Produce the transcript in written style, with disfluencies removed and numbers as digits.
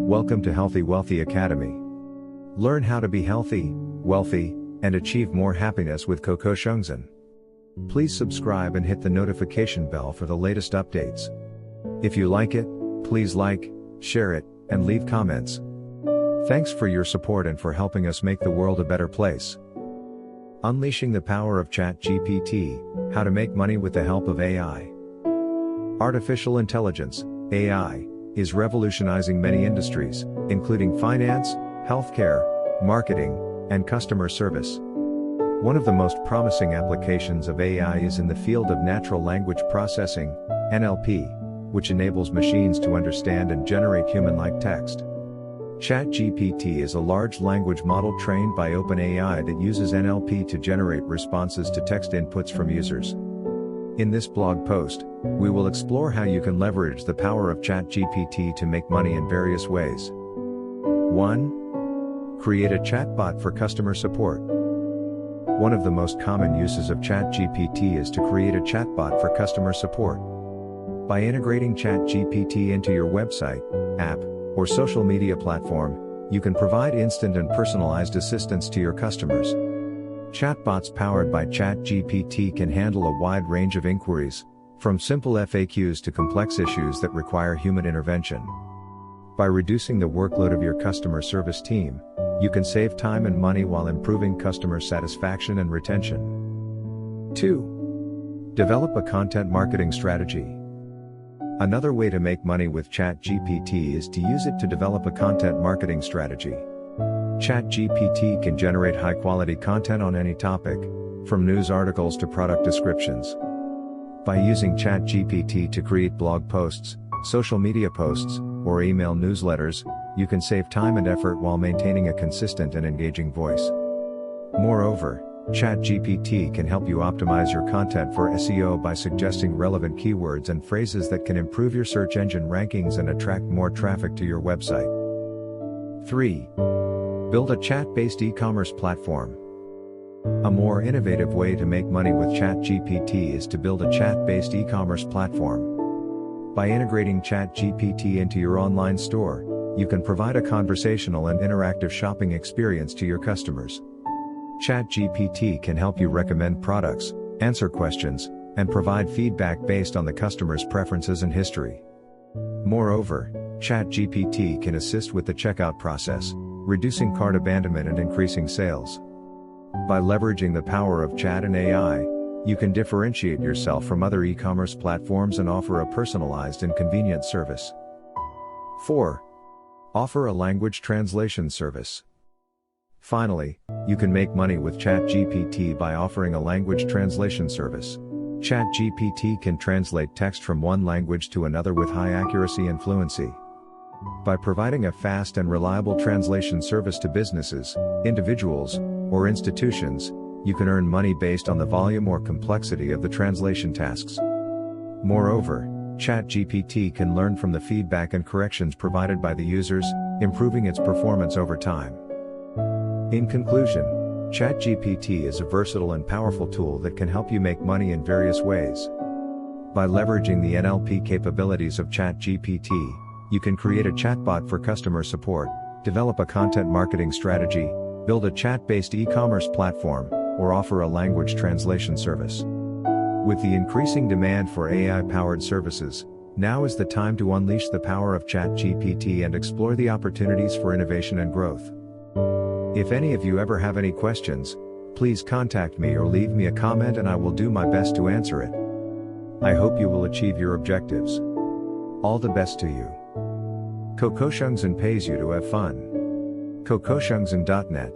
Welcome to Healthy Wealthy Academy. Learn how to be healthy, wealthy, and achieve more happiness with Coco Shungzhen. Please subscribe and hit the notification bell for the latest updates. If you like it, please like, share it, and leave comments. Thanks for your support and for helping us make the world a better place. Unleashing the power of ChatGPT, how to make money with the help of AI. Artificial intelligence, AI, is revolutionizing many industries, including finance, healthcare, marketing, and customer service. One of the most promising applications of AI is in the field of natural language processing, NLP, which enables machines to understand and generate human-like text. ChatGPT is a large language model trained by OpenAI that uses NLP to generate responses to text inputs from users. In this blog post, we will explore how you can leverage the power of ChatGPT to make money in various ways. 1. Create a chatbot for customer support. One of the most common uses of ChatGPT is to create a chatbot for customer support. By integrating ChatGPT into your website, app, or social media platform, you can provide instant and personalized assistance to your customers. Chatbots powered by ChatGPT can handle a wide range of inquiries, from simple FAQs to complex issues that require human intervention. By reducing the workload of your customer service team, you can save time and money while improving customer satisfaction and retention. 2. Develop a content marketing strategy. Another way to make money with ChatGPT is to use it to develop a content marketing strategy. ChatGPT can generate high-quality content on any topic, from news articles to product descriptions. By using ChatGPT to create blog posts, social media posts, or email newsletters, you can save time and effort while maintaining a consistent and engaging voice. Moreover, ChatGPT can help you optimize your content for SEO by suggesting relevant keywords and phrases that can improve your search engine rankings and attract more traffic to your website. 3. Build a chat-based e-commerce platform. A more innovative way to make money with ChatGPT is to build a chat-based e-commerce platform. By integrating ChatGPT into your online store, you can provide a conversational and interactive shopping experience to your customers. ChatGPT can help you recommend products, answer questions, and provide feedback based on the customer's preferences and history. Moreover, ChatGPT can assist with the checkout process, reducing cart abandonment and increasing sales. By leveraging the power of chat and AI, you can differentiate yourself from other e-commerce platforms and offer a personalized and convenient service. 4. Offer a language translation service. Finally, you can make money with ChatGPT by offering a language translation service. ChatGPT can translate text from one language to another with high accuracy and fluency. By providing a fast and reliable translation service to businesses, individuals, or institutions, you can earn money based on the volume or complexity of the translation tasks. Moreover, ChatGPT can learn from the feedback and corrections provided by the users, improving its performance over time. In conclusion, ChatGPT is a versatile and powerful tool that can help you make money in various ways. By leveraging the NLP capabilities of ChatGPT, you can create a chatbot for customer support, develop a content marketing strategy, build a chat-based e-commerce platform, or offer a language translation service. With the increasing demand for AI-powered services, now is the time to unleash the power of ChatGPT and explore the opportunities for innovation and growth. If any of you ever have any questions, please contact me or leave me a comment and I will do my best to answer it. I hope you will achieve your objectives. All the best to you. Coco Shungzhen pays you to have fun. CocoShungzhen.net